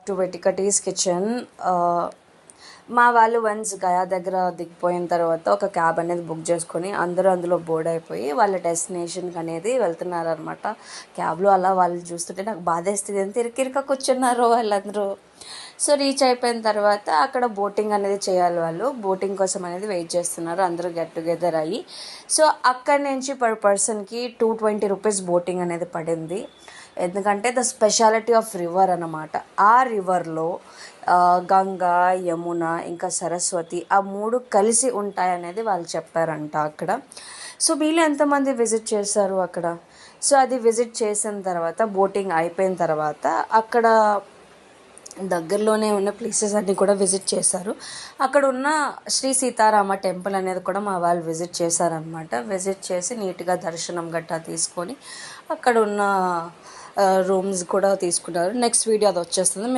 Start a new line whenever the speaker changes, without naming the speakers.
To వెటికటీస్ kitchen. మా వాళ్ళు once Gaya దగ్గర దిగిపోయిన తర్వాత ఒక క్యాబ్ అనేది బుక్ చేసుకొని అందరూ అందులో బోర్డ్ అయిపోయి వాళ్ళ డెస్టినేషన్కి అనేది వెళ్తున్నారనమాట. క్యాబ్లో అలా వాళ్ళు చూస్తుంటే నాకు బాధేస్తుంది, ఎంత ఇరికిరిక కూర్చున్నారో వాళ్ళందరూ. సో రీచ్ అయిపోయిన తర్వాత అక్కడ బోటింగ్ అనేది చేయాలి, వాళ్ళు బోటింగ్ కోసం అనేది వెయిట్ చేస్తున్నారు, అందరూ గెట్ టుగెదర్ అయ్యి. సో అక్కడి నుంచి పర్ పర్సన్కి 220 రూపీస్ బోటింగ్ అనేది పడింది. ఎందుకంటే ద స్పెషాలిటీ ఆఫ్ రివర్ అన్నమాట. ఆ రివర్లో గంగా, యమున ఇంకా సరస్వతి ఆ మూడు కలిసి ఉంటాయనేది వాళ్ళు చెప్పారంట అక్కడ. సో వీళ్ళు ఎంతమంది విజిట్ చేశారు అక్కడ. సో అది విజిట్ చేసిన తర్వాత బోటింగ్ అయిపోయిన తర్వాత అక్కడ దగ్గరలోనే ఉన్న ప్లేసెస్ అన్నీ కూడా విజిట్ చేశారు. అక్కడ ఉన్న శ్రీ సీతారామ టెంపుల్ అనేది కూడా మా వాళ్ళు విజిట్ చేశారనమాట. విజిట్ చేసి నీట్గా దర్శనం గట్టా తీసుకొని అక్కడ ఉన్న రూమ్స్ కూడా తీసుకున్నారు. నెక్స్ట్ వీడియో అది వచ్చేస్తుంది.